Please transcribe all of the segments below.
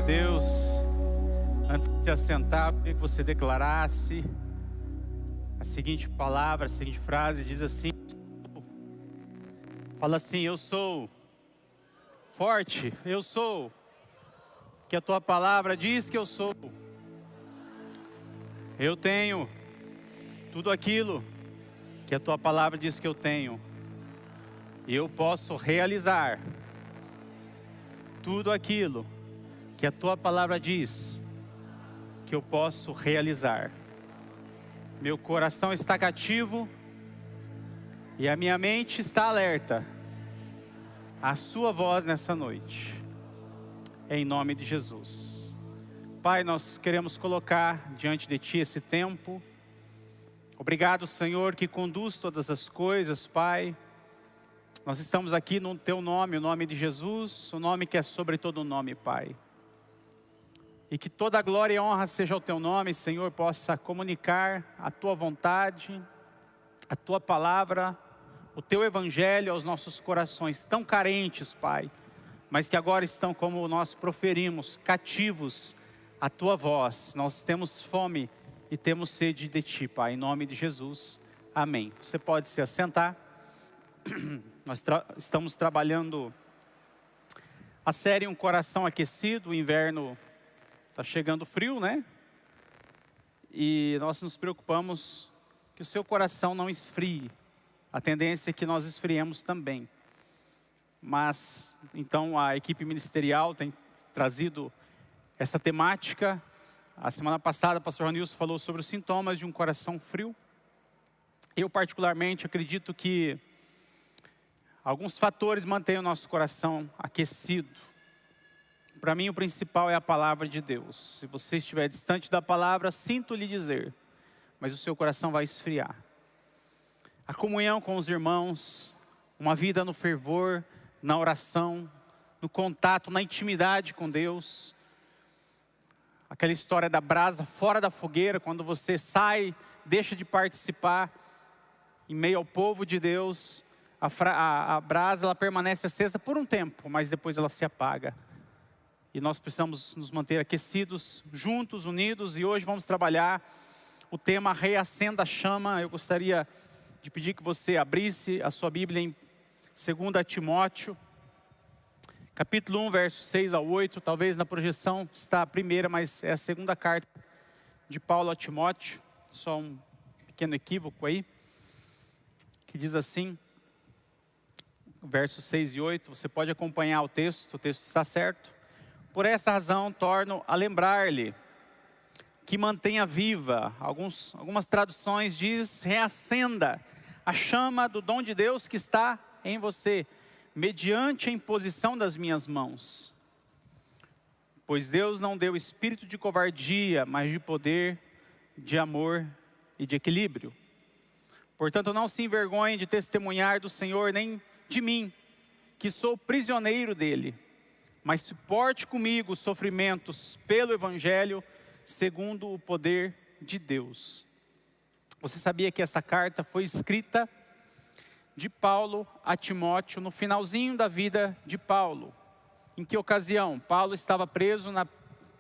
a Deus. Antes de se assentar, eu queria que você declarasse a seguinte palavra, a seguinte frase. Diz assim, fala assim: eu sou forte, eu sou, que a tua palavra diz que eu sou. Eu tenho tudo aquilo que a tua palavra diz que eu tenho. E eu posso realizar tudo aquilo que a tua palavra diz que eu posso realizar. Meu coração está cativo e a minha mente está alerta à sua voz nessa noite, em nome de Jesus. Pai, nós queremos colocar diante de ti esse tempo. Obrigado, Senhor, que conduz todas as coisas, Pai. Nós estamos aqui no teu nome, o nome de Jesus, o nome que é sobre todo nome, Pai. E que toda a glória e honra seja ao teu nome, Senhor, possa comunicar a tua vontade, a tua palavra, o teu evangelho aos nossos corações tão carentes, Pai, mas que agora estão, como nós proferimos, cativos à tua voz. Nós temos fome e temos sede de ti, Pai, em nome de Jesus. Amém. Você pode se assentar. Nós estamos trabalhando a série Um Coração Aquecido. O inverno está chegando frio, né? E nós nos preocupamos que o seu coração não esfrie. A tendência é que nós esfriemos também. Mas, então, a equipe ministerial tem trazido essa temática. A semana passada, o pastor Ronilson falou sobre os sintomas de um coração frio. Eu, particularmente, acredito que alguns fatores mantêm o nosso coração aquecido. Para mim, o principal é a palavra de Deus. Se você estiver distante da palavra, sinto lhe dizer, mas o seu coração vai esfriar. A comunhão com os irmãos, uma vida no fervor, na oração, no contato, na intimidade com Deus. Aquela história da brasa fora da fogueira, quando você sai, deixa de participar em meio ao povo de Deus. A brasa ela permanece acesa por um tempo, mas depois ela se apaga. E nós precisamos nos manter aquecidos, juntos, unidos. E hoje vamos trabalhar o tema Reacenda a Chama. Eu gostaria de pedir que você abrisse a sua Bíblia em 2 Timóteo, capítulo 1, versos 6 a 8. Talvez na projeção está a primeira, mas é a segunda carta de Paulo a Timóteo. Só um pequeno equívoco aí, que diz assim, versos 6 e 8. Você pode acompanhar o texto está certo. Por essa razão, torno a lembrar-lhe que mantenha viva, algumas traduções diz, reacenda a chama do dom de Deus que está em você, mediante a imposição das minhas mãos. Pois Deus não deu espírito de covardia, mas de poder, de amor e de equilíbrio. Portanto, não se envergonhe de testemunhar do Senhor, nem de mim, que sou prisioneiro dele. Mas suporte comigo os sofrimentos pelo Evangelho, segundo o poder de Deus. Você sabia que essa carta foi escrita de Paulo a Timóteo no finalzinho da vida de Paulo? Em que ocasião? Paulo estava preso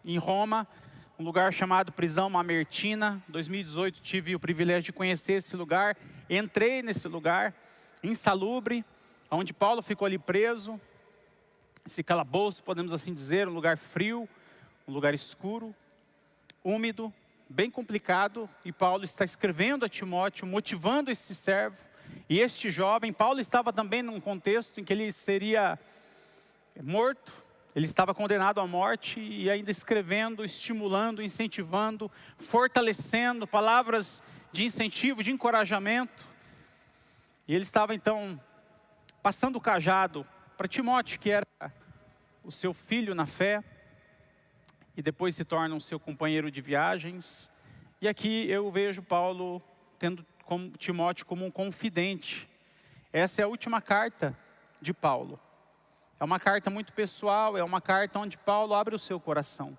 em Roma, um lugar chamado Prisão Mamertina. Em 2018 tive o privilégio de conhecer esse lugar. Entrei nesse lugar, insalubre, onde Paulo ficou ali preso. Esse calabouço, podemos assim dizer, um lugar frio, um lugar escuro, úmido, bem complicado. E Paulo está escrevendo a Timóteo, motivando esse servo. E este jovem, Paulo estava também num contexto em que ele seria morto. Ele estava condenado à morte e ainda escrevendo, estimulando, incentivando, fortalecendo, palavras de incentivo, de encorajamento. E ele estava então passando o cajado para Timóteo, que era o seu filho na fé, e depois se torna o seu companheiro de viagens. E aqui eu vejo Paulo tendo Timóteo como um confidente. Essa é a última carta de Paulo. É uma carta muito pessoal, é uma carta onde Paulo abre o seu coração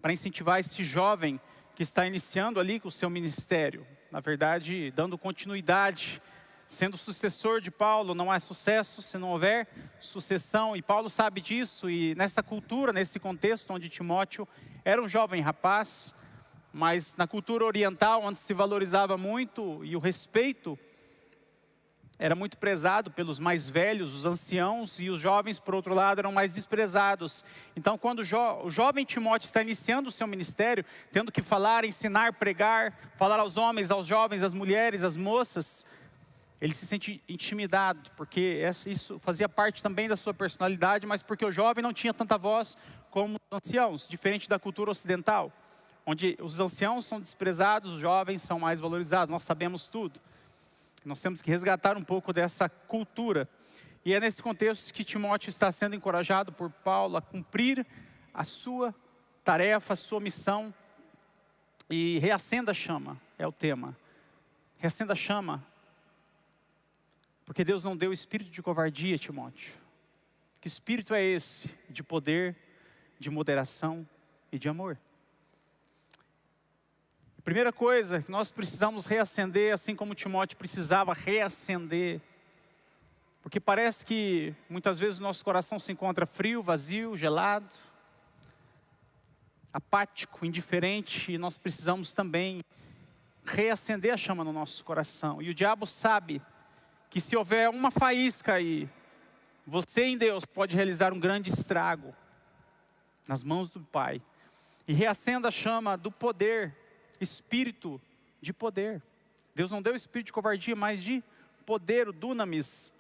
para incentivar esse jovem que está iniciando ali com o seu ministério. Na verdade, dando continuidade sendo sucessor de Paulo, não há sucesso se não houver sucessão. E Paulo sabe disso, e nessa cultura, nesse contexto onde Timóteo era um jovem rapaz, mas na cultura oriental, onde se valorizava muito e o respeito era muito prezado pelos mais velhos, os anciãos, e os jovens, por outro lado, eram mais desprezados. Então, quando o jovem Timóteo está iniciando o seu ministério, tendo que falar, ensinar, pregar, falar aos homens, aos jovens, às mulheres, às moças, ele se sente intimidado, porque isso fazia parte também da sua personalidade, mas porque o jovem não tinha tanta voz como os anciãos, diferente da cultura ocidental, onde os anciãos são desprezados, os jovens são mais valorizados. Nós sabemos tudo. Nós temos que resgatar um pouco dessa cultura. E é nesse contexto que Timóteo está sendo encorajado por Paulo a cumprir a sua tarefa, a sua missão. E reacenda a chama, é o tema. Reacenda a chama. Porque Deus não deu espírito de covardia, Timóteo. Que espírito é esse? De poder, de moderação e de amor. Primeira coisa que nós precisamos reacender, assim como Timóteo precisava reacender. Porque parece que muitas vezes o nosso coração se encontra frio, vazio, gelado, apático, indiferente. E nós precisamos também reacender a chama no nosso coração. E o diabo sabe que se houver uma faísca aí, você em Deus pode realizar um grande estrago nas mãos do Pai. E reacenda a chama do poder, espírito de poder. Deus não deu espírito de covardia, mas de poder, o dunamis.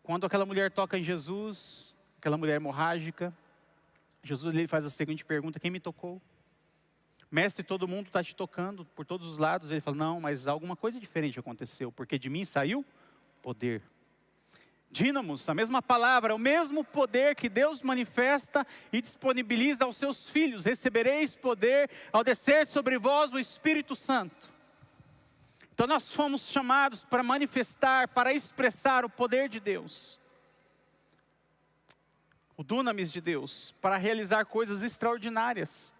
Quando aquela mulher toca em Jesus, aquela mulher hemorrágica, Jesus lhe faz a seguinte pergunta: quem me tocou? Mestre, todo mundo está te tocando por todos os lados. Ele fala: não, mas alguma coisa diferente aconteceu, porque de mim saiu poder. Dínamos, a mesma palavra, o mesmo poder que Deus manifesta e disponibiliza aos seus filhos. Recebereis poder ao descer sobre vós o Espírito Santo. Então nós fomos chamados para manifestar, para expressar o poder de Deus. O dunamis de Deus, para realizar coisas extraordinárias.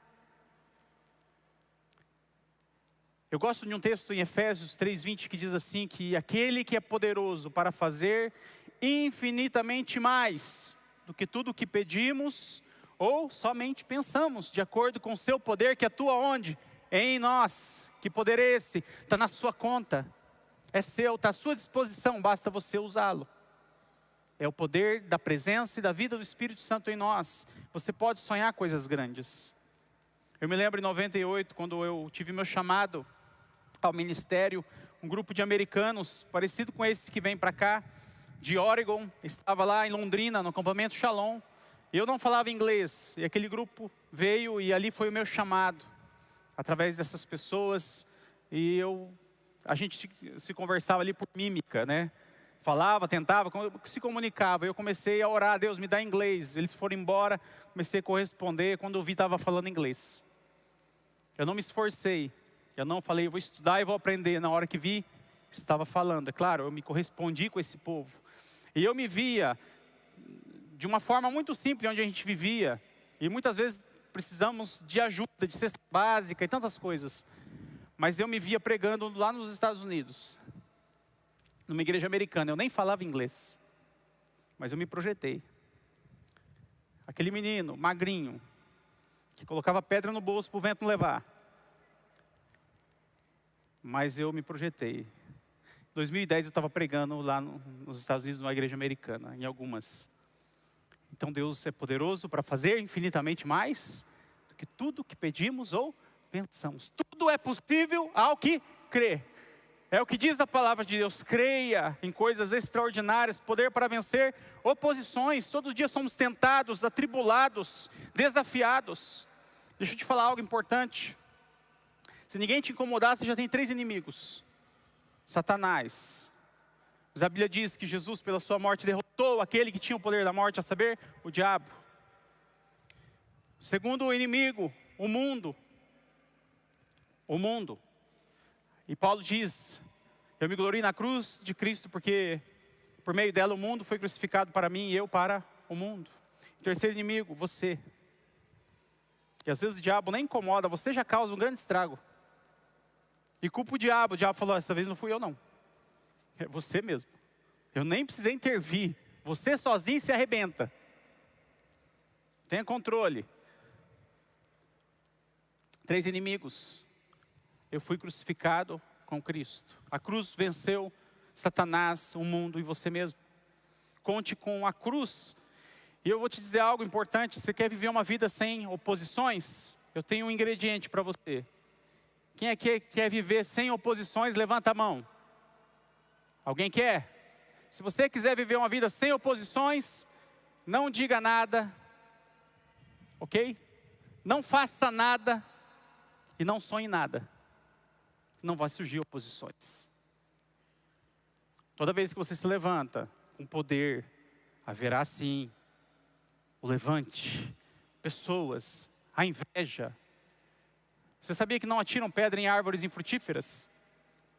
Eu gosto de um texto em Efésios 3:20 que diz assim, que aquele que é poderoso para fazer infinitamente mais do que tudo o que pedimos ou somente pensamos, de acordo com o seu poder que atua onde? Em nós. Que poder é esse? Está na sua conta, é seu, está à sua disposição, basta você usá-lo. É o poder da presença e da vida do Espírito Santo em nós. Você pode sonhar coisas grandes. Eu me lembro em 98, quando eu tive meu chamado ao ministério, um grupo de americanos, parecido com esse que vem para cá, de Oregon, estava lá em Londrina, no acampamento Shalom. Eu não falava inglês, e aquele grupo veio, e ali foi o meu chamado, através dessas pessoas. E a gente se conversava ali por mímica, né? Falava, tentava, se comunicava. Eu comecei a orar: Deus, me dá inglês. Eles foram embora, comecei a corresponder. Quando eu vi, estava falando inglês. Eu não me esforcei, eu não falei, eu vou estudar e vou aprender. Na hora que vi, estava falando. É claro, eu me correspondi com esse povo. E eu me via de uma forma muito simples onde a gente vivia. E muitas vezes precisamos de ajuda, de cesta básica e tantas coisas. Mas eu me via pregando lá nos Estados Unidos, numa igreja americana. Eu nem falava inglês, mas eu me projetei. Aquele menino, magrinho, que colocava pedra no bolso para o vento não levar. Mas eu me projetei. Em 2010 eu estava pregando lá nos Estados Unidos, numa igreja americana, em algumas. Então Deus é poderoso para fazer infinitamente mais do que tudo que pedimos ou pensamos. Tudo é possível ao que crê. É o que diz a palavra de Deus: creia em coisas extraordinárias, poder para vencer oposições. Todos os dias somos tentados, atribulados, desafiados. Deixa eu te falar algo importante. Se ninguém te incomodar, você já tem 3 inimigos. Satanás. Mas a Bíblia diz que Jesus, pela sua morte, derrotou aquele que tinha o poder da morte, a saber, o diabo. O segundo inimigo, o mundo. O mundo. E Paulo diz: eu me glorio na cruz de Cristo, porque por meio dela o mundo foi crucificado para mim e eu para o mundo. O terceiro inimigo, você. E às vezes o diabo nem incomoda, você já causa um grande estrago. E culpa o diabo falou: essa vez não fui eu não. É você mesmo. Eu nem precisei intervir. Você sozinho se arrebenta. Tenha controle. 3 inimigos. Eu fui crucificado com Cristo. A cruz venceu Satanás, o mundo e você mesmo. Conte com a cruz. E eu vou te dizer algo importante. Você quer viver uma vida sem oposições? Eu tenho um ingrediente para você. Quem é que quer viver sem oposições? Levanta a mão. Alguém quer? Se você quiser viver uma vida sem oposições, não diga nada, ok? Não faça nada e não sonhe nada. Não vai surgir oposições. Toda vez que você se levanta com poder, haverá sim o levante, pessoas, a inveja. Você sabia que não atiram pedra em árvores infrutíferas?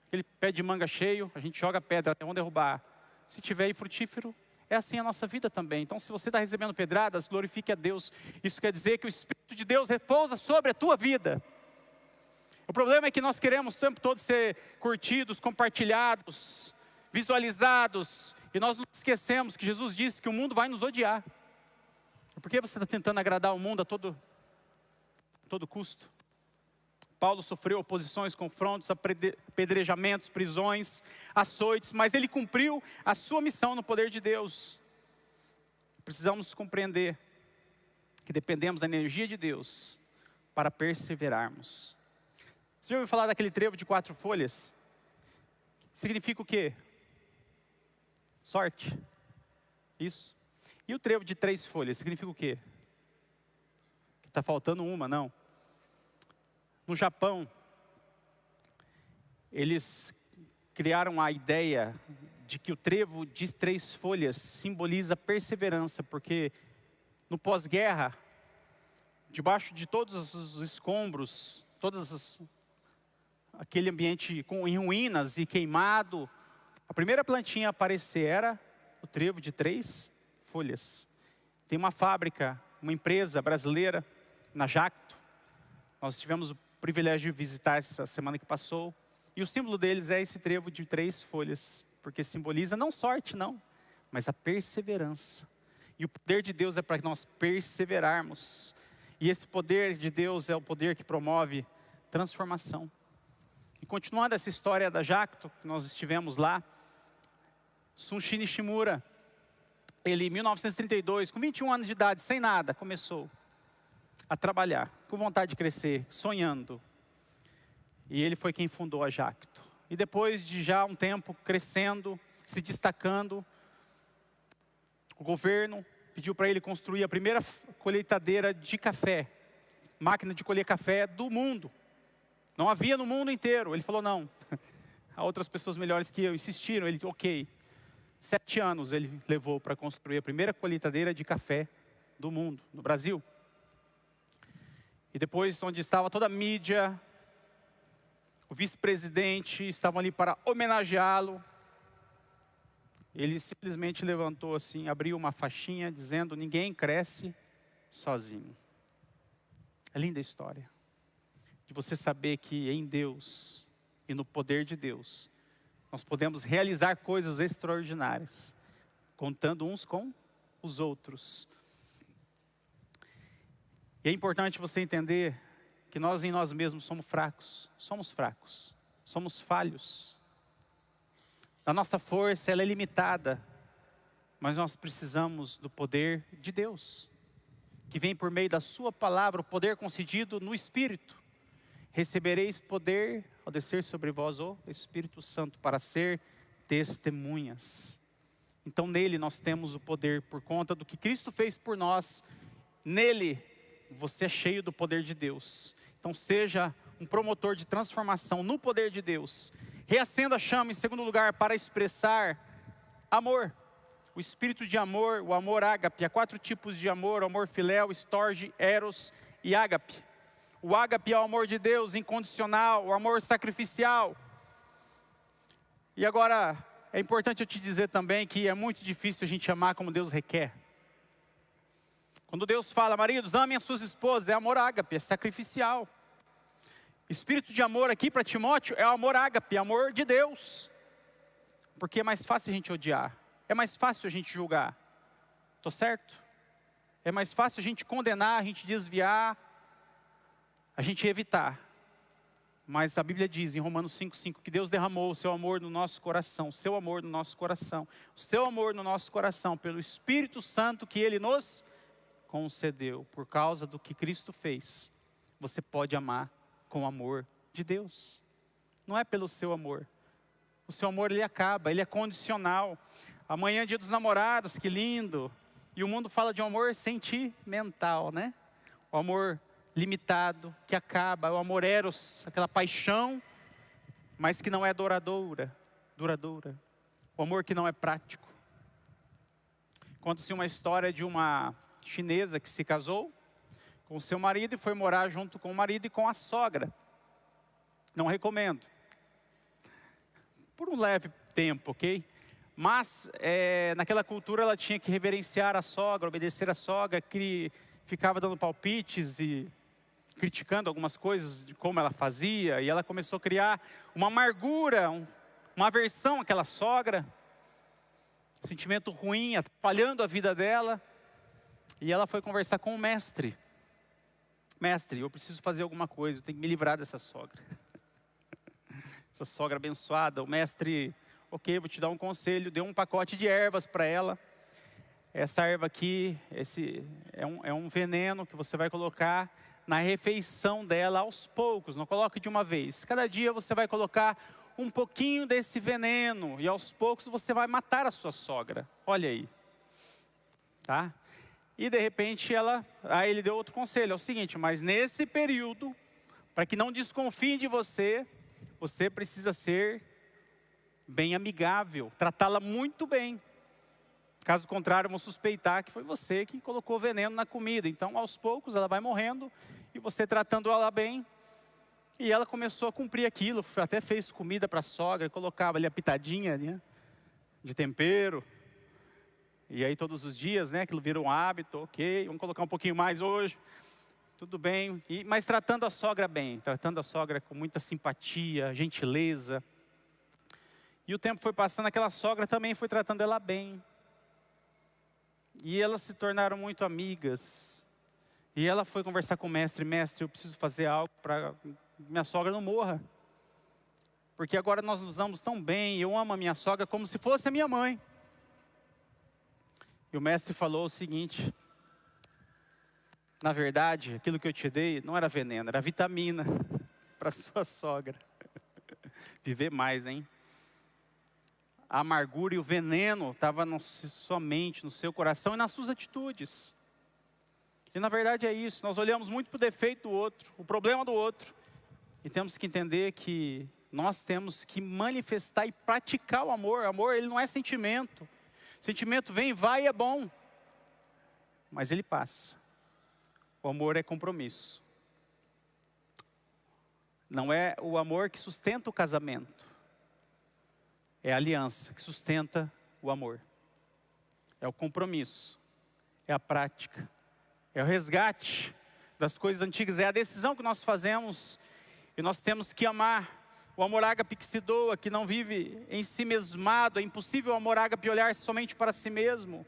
Aquele pé de manga cheio, a gente joga pedra até onde derrubar. Se tiver infrutífero, é assim a nossa vida também. Então, se você está recebendo pedradas, glorifique a Deus. Isso quer dizer que o Espírito de Deus repousa sobre a tua vida. O problema é que nós queremos o tempo todo ser curtidos, compartilhados, visualizados. E nós nos esquecemos que Jesus disse que o mundo vai nos odiar. Por que você está tentando agradar o mundo a todo custo? Paulo sofreu oposições, confrontos, apedrejamentos, prisões, açoites, mas ele cumpriu a sua missão no poder de Deus. Precisamos compreender que dependemos da energia de Deus para perseverarmos. Você já ouviu falar daquele trevo de 4 folhas? Significa o quê? Sorte. Isso. E o trevo de 3 folhas, significa o quê? Que está faltando uma, não. No Japão, eles criaram a ideia de que o trevo de 3 folhas simboliza perseverança, porque no pós-guerra, debaixo de todos os escombros, aquele ambiente em ruínas e queimado, a primeira plantinha a aparecer era o trevo de 3 folhas. Tem uma fábrica, uma empresa brasileira, na Jacto. Nós tivemos o privilégio de visitar essa semana que passou. E o símbolo deles é esse trevo de 3 folhas. Porque simboliza não sorte, não, mas a perseverança. E o poder de Deus é para nós perseverarmos. E esse poder de Deus é o poder que promove transformação. E continuando essa história da Jacto, nós estivemos lá, Sunshi Nishimura, ele em 1932, com 21 anos de idade, sem nada, começou a trabalhar, com vontade de crescer, sonhando. E ele foi quem fundou a Jacto. E depois de já um tempo crescendo, se destacando, o governo pediu para ele construir a primeira colheitadeira de café, máquina de colher café do mundo. Não havia no mundo inteiro. Ele falou, não. Há outras pessoas melhores que eu. Insistiram, ele, ok. 7 anos ele levou para construir a primeira colheitadeira de café do mundo, no Brasil. E depois, onde estava toda a mídia, o vice-presidente, estavam ali para homenageá-lo. Ele simplesmente levantou assim, abriu uma faixinha dizendo, ninguém cresce sozinho. É linda a história. De você saber que em Deus e no poder de Deus, nós podemos realizar coisas extraordinárias, contando uns com os outros. E é importante você entender que nós em nós mesmos somos fracos, somos falhos. A nossa força ela é limitada, mas nós precisamos do poder de Deus, que vem por meio da sua palavra, o poder concedido no Espírito. Recebereis poder ao descer sobre vós o Espírito Santo para ser testemunhas. Então nele nós temos o poder por conta do que Cristo fez por nós. Nele você é cheio do poder de Deus. Então seja um promotor de transformação no poder de Deus. Reacenda a chama em segundo lugar para expressar amor. O espírito de amor, o amor ágape. Há 4 tipos de amor, o amor filéu, estorge, eros e ágape. O ágape é o amor de Deus incondicional, o amor sacrificial. E agora, é importante eu te dizer também que é muito difícil a gente amar como Deus requer. Quando Deus fala, maridos, amem as suas esposas, é amor ágape, é sacrificial. Espírito de amor aqui para Timóteo é o amor ágape, amor de Deus. Porque é mais fácil a gente odiar. É mais fácil a gente julgar. Estou certo? É mais fácil a gente condenar, a gente desviar, a gente evitar. Mas a Bíblia diz em Romanos 5,5 que Deus derramou o seu amor no nosso coração. O seu amor no nosso coração. O seu amor no nosso coração pelo Espírito Santo que Ele nos concedeu. Por causa do que Cristo fez. Você pode amar com o amor de Deus. Não é pelo seu amor. O seu amor, ele acaba, ele é condicional. Amanhã é dia dos namorados, que lindo. E o mundo fala de um amor sentimental, né? O amor limitado, que acaba. O amor eros, aquela paixão, mas que não é duradoura. O amor que não é prático. Conta-se uma história de uma chinesa que se casou com o seu marido e foi morar junto com o marido e com a sogra. Não recomendo. Por um leve tempo, ok? Mas naquela cultura ela tinha que reverenciar a sogra, obedecer a sogra, que ficava dando palpites e criticando algumas coisas de como ela fazia. E ela começou a criar uma amargura, uma aversão àquela sogra. Sentimento ruim, atrapalhando a vida dela. E ela foi conversar com o mestre. Mestre, eu preciso fazer alguma coisa, eu tenho que me livrar dessa sogra. Essa sogra abençoada. O mestre, ok, vou te dar um conselho. Deu um pacote de ervas para ela. Essa erva aqui, esse é um veneno que você vai colocar na refeição dela aos poucos. Não coloque de uma vez. Cada dia você vai colocar um pouquinho desse veneno. E aos poucos você vai matar a sua sogra. Olha aí. Tá? E de repente aí ele deu outro conselho. É o seguinte, mas nesse período, para que não desconfiem de você, você precisa ser bem amigável, tratá-la muito bem. Caso contrário, vão suspeitar que foi você que colocou veneno na comida. Então, aos poucos, ela vai morrendo e você tratando ela bem. E ela começou a cumprir aquilo, até fez comida para a sogra, colocava ali a pitadinha, né, de tempero. E aí todos os dias, né, aquilo vira um hábito, ok, vamos colocar um pouquinho mais hoje. Tudo bem, mas tratando a sogra bem, tratando a sogra com muita simpatia, gentileza. E o tempo foi passando, aquela sogra também foi tratando ela bem. E elas se tornaram muito amigas. E ela foi conversar com o mestre, mestre, eu preciso fazer algo para minha sogra não morra. Porque agora nós nos damos tão bem, eu amo a minha sogra como se fosse a minha mãe. E o mestre falou o seguinte: na verdade, aquilo que eu te dei não era veneno, era vitamina para sua sogra viver mais, hein? A amargura e o veneno estavam na sua mente, no seu coração e nas suas atitudes. E na verdade é isso, nós olhamos muito para o defeito do outro, o problema do outro. E temos que entender que nós temos que manifestar e praticar o amor. O amor, ele não é sentimento. Sentimento vem, vai e é bom. Mas ele passa. O amor é compromisso. Não é o amor que sustenta o casamento. É a aliança que sustenta o amor. É o compromisso. É a prática. É o resgate das coisas antigas. É a decisão que nós fazemos. E nós temos que amar. O amor ágape que se doa, que não vive em si mesmado. É impossível o amor ágape olhar somente para si mesmo.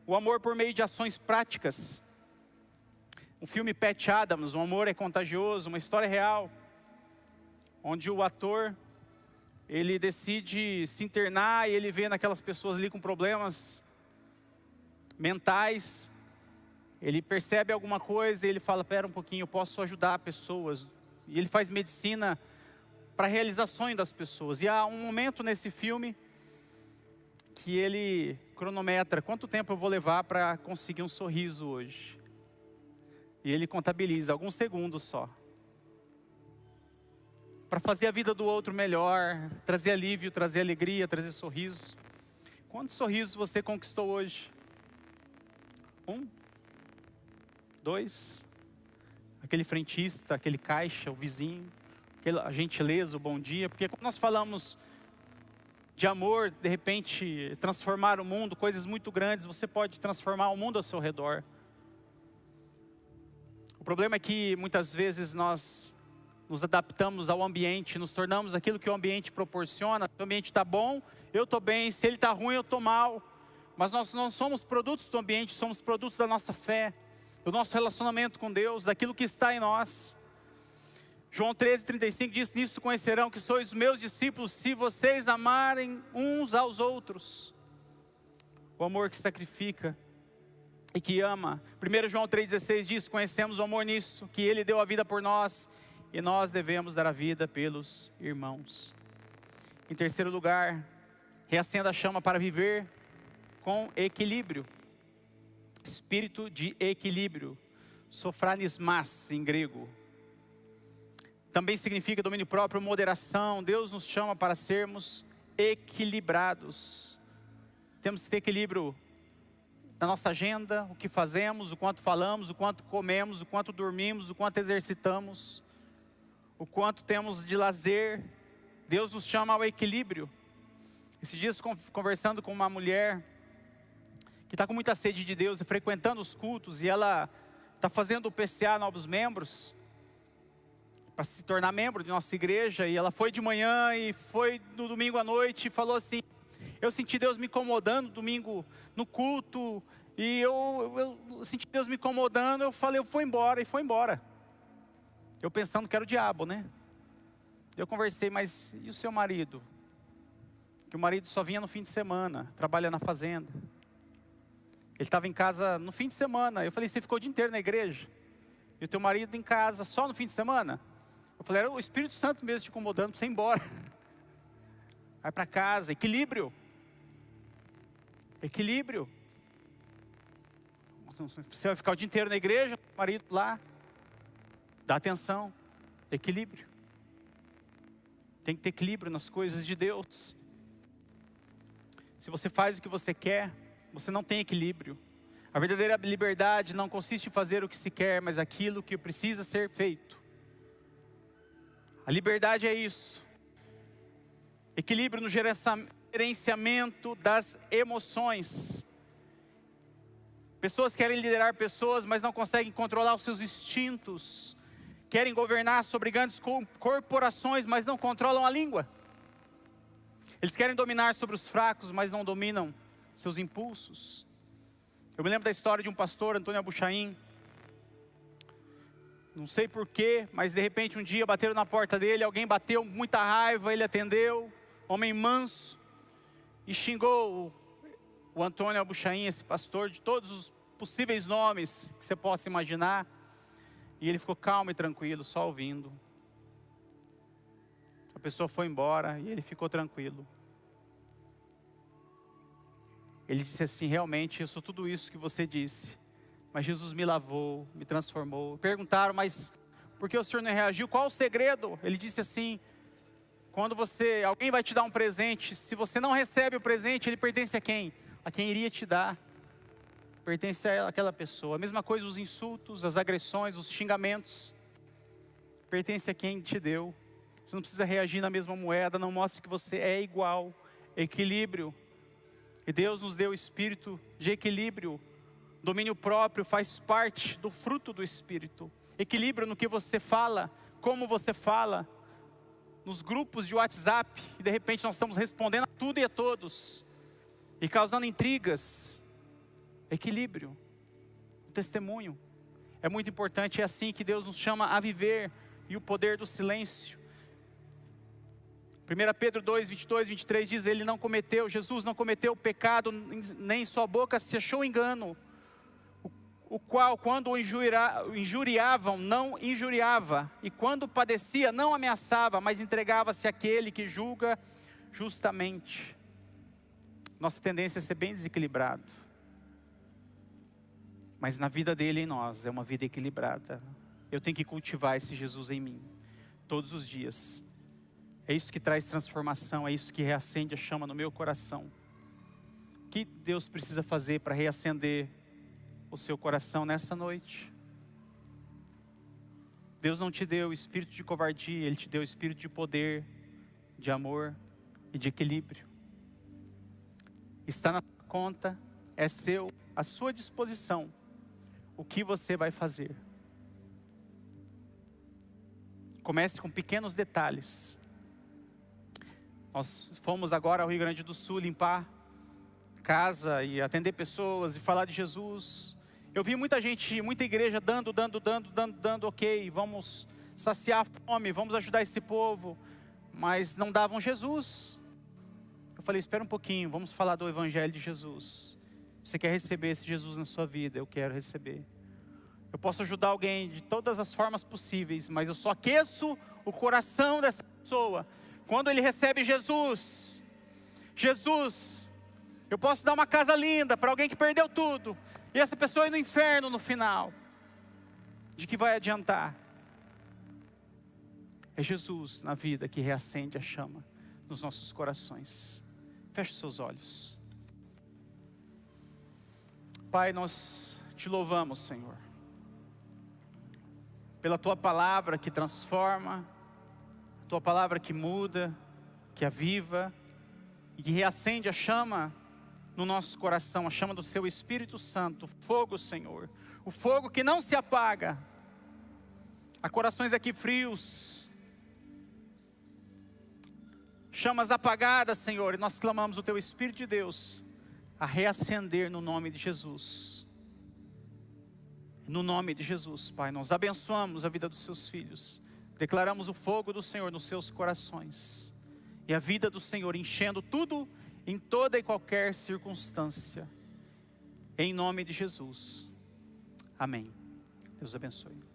O amor por meio de ações práticas. O filme Patch Adams, O Amor é Contagioso, uma história real, onde o ator, ele decide se internar e ele vê naquelas pessoas ali com problemas mentais, ele percebe alguma coisa e ele fala, pera um pouquinho, eu posso ajudar pessoas. E ele faz medicina para realizar sonho das pessoas. E há um momento nesse filme que ele cronometra quanto tempo eu vou levar para conseguir um sorriso hoje. E ele contabiliza alguns segundos só. Para fazer a vida do outro melhor, trazer alívio, trazer alegria, trazer sorriso. Quantos sorrisos você conquistou hoje? 1, 2, aquele frentista, aquele caixa, o vizinho, a gentileza, o bom dia. Porque quando nós falamos de amor, de repente transformar o mundo, coisas muito grandes, você pode transformar o mundo ao seu redor. O problema é que muitas vezes nós nos adaptamos ao ambiente, nos tornamos aquilo que o ambiente proporciona. Se o ambiente está bom, eu estou bem. Se ele está ruim, eu estou mal. Mas nós não somos produtos do ambiente, somos produtos da nossa fé, do nosso relacionamento com Deus, daquilo que está em nós. João 13:35 diz: nisto conhecerão que sois meus discípulos, se vocês amarem uns aos outros. O amor que sacrifica e que ama. 1 João 3,16 diz: conhecemos o amor nisso, que Ele deu a vida por nós, e nós devemos dar a vida pelos irmãos. Em terceiro lugar, reacenda a chama para viver com equilíbrio. Espírito de equilíbrio, sofranismas em grego. Também significa domínio próprio, moderação. Deus nos chama para sermos equilibrados. Temos que ter equilíbrio na nossa agenda, o que fazemos, o quanto falamos, o quanto comemos, o quanto dormimos, o quanto exercitamos, o quanto temos de lazer. Deus nos chama ao equilíbrio. Esses dias conversando com uma mulher que está com muita sede de Deus e frequentando os cultos, e ela está fazendo o PCA novos membros, para se tornar membro de nossa igreja, e ela foi de manhã e foi no domingo à noite e falou assim: eu senti Deus me incomodando domingo no culto, e eu senti Deus me incomodando. Eu falei, eu vou embora, e foi embora. Eu pensando que era o diabo, né? Eu conversei, mas e o seu marido? Que o marido só vinha no fim de semana, trabalha na fazenda. Ele estava em casa no fim de semana. Eu falei, você ficou o dia inteiro na igreja? E o teu marido em casa só no fim de semana? Eu falei, era o Espírito Santo mesmo te incomodando para você ir embora. Vai para casa, equilíbrio. Equilíbrio. Você vai ficar o dia inteiro na igreja, o marido lá. Dá atenção, equilíbrio. Tem que ter equilíbrio nas coisas de Deus. Se você faz o que você quer, você não tem equilíbrio. A verdadeira liberdade não consiste em fazer o que se quer, mas aquilo que precisa ser feito. A liberdade é isso. Equilíbrio no gerenciamento das emoções. Pessoas querem liderar pessoas, mas não conseguem controlar os seus instintos. Querem governar sobre grandes corporações, mas não controlam a língua. Eles querem dominar sobre os fracos, mas não dominam seus impulsos. Eu me lembro da história de um pastor, Antônio Abuchaim. Não sei porquê, mas de repente um dia bateram na porta dele, alguém bateu com muita raiva, ele atendeu, homem manso, e xingou o Antônio Abuchaim, esse pastor, de todos os possíveis nomes que você possa imaginar. E ele ficou calmo e tranquilo, só ouvindo. A pessoa foi embora e ele ficou tranquilo. Ele disse assim, realmente eu sou tudo isso que você disse, mas Jesus me lavou, me transformou. Perguntaram, mas por que o senhor não reagiu? Qual o segredo? Ele disse assim, quando alguém vai te dar um presente, se você não recebe o presente, ele pertence a quem? A quem iria te dar. Pertence àquela pessoa. A mesma coisa os insultos, as agressões, os xingamentos. Pertence a quem te deu. Você não precisa reagir na mesma moeda, não mostre que você é igual. Equilíbrio. E Deus nos deu o espírito de equilíbrio. Domínio próprio faz parte do fruto do Espírito. Equilíbrio no que você fala, como você fala. Nos grupos de WhatsApp, e de repente nós estamos respondendo a tudo e a todos. E causando intrigas. Equilíbrio. O testemunho. É muito importante, é assim que Deus nos chama a viver. E o poder do silêncio. 1 Pedro 2, 22, 23 diz, Jesus não cometeu pecado, nem em sua boca se achou engano. O qual, quando o injuriavam, não injuriava. E quando padecia, não ameaçava, mas entregava-se àquele que julga justamente. Nossa tendência é ser bem desequilibrado. Mas na vida dele em nós, é uma vida equilibrada. Eu tenho que cultivar esse Jesus em mim, todos os dias. É isso que traz transformação, é isso que reacende a chama no meu coração. O que Deus precisa fazer para reacender o seu coração nessa noite? Deus não te deu espírito de covardia, Ele te deu espírito de poder, de amor e de equilíbrio. Está na sua conta, é seu, à sua disposição, o que você vai fazer. Comece com pequenos detalhes. Nós fomos agora ao Rio Grande do Sul limpar casa e atender pessoas e falar de Jesus. Eu vi muita gente, muita igreja dando, ok, vamos saciar a fome, vamos ajudar esse povo, mas não davam Jesus. Eu falei, espera um pouquinho, vamos falar do Evangelho de Jesus. Você quer receber esse Jesus na sua vida? Eu quero receber. Eu posso ajudar alguém de todas as formas possíveis, mas eu só aqueço o coração dessa pessoa quando ele recebe Jesus. Jesus, eu posso dar uma casa linda para alguém que perdeu tudo, e essa pessoa ir no inferno no final. De que vai adiantar? É Jesus na vida que reacende a chama nos nossos corações. Feche os seus olhos. Pai, nós te louvamos, Senhor, pela tua palavra que transforma, a tua palavra que muda, que aviva e que reacende a chama no nosso coração, a chama do seu Espírito Santo, fogo, Senhor, o fogo que não se apaga. Há corações aqui frios, chamas apagadas, Senhor, e nós clamamos o teu Espírito de Deus a reacender no nome de Jesus. No nome de Jesus, Pai, nós abençoamos a vida dos seus filhos, declaramos o fogo do Senhor nos seus corações, e a vida do Senhor enchendo tudo, em toda e qualquer circunstância, em nome de Jesus, amém. Deus abençoe.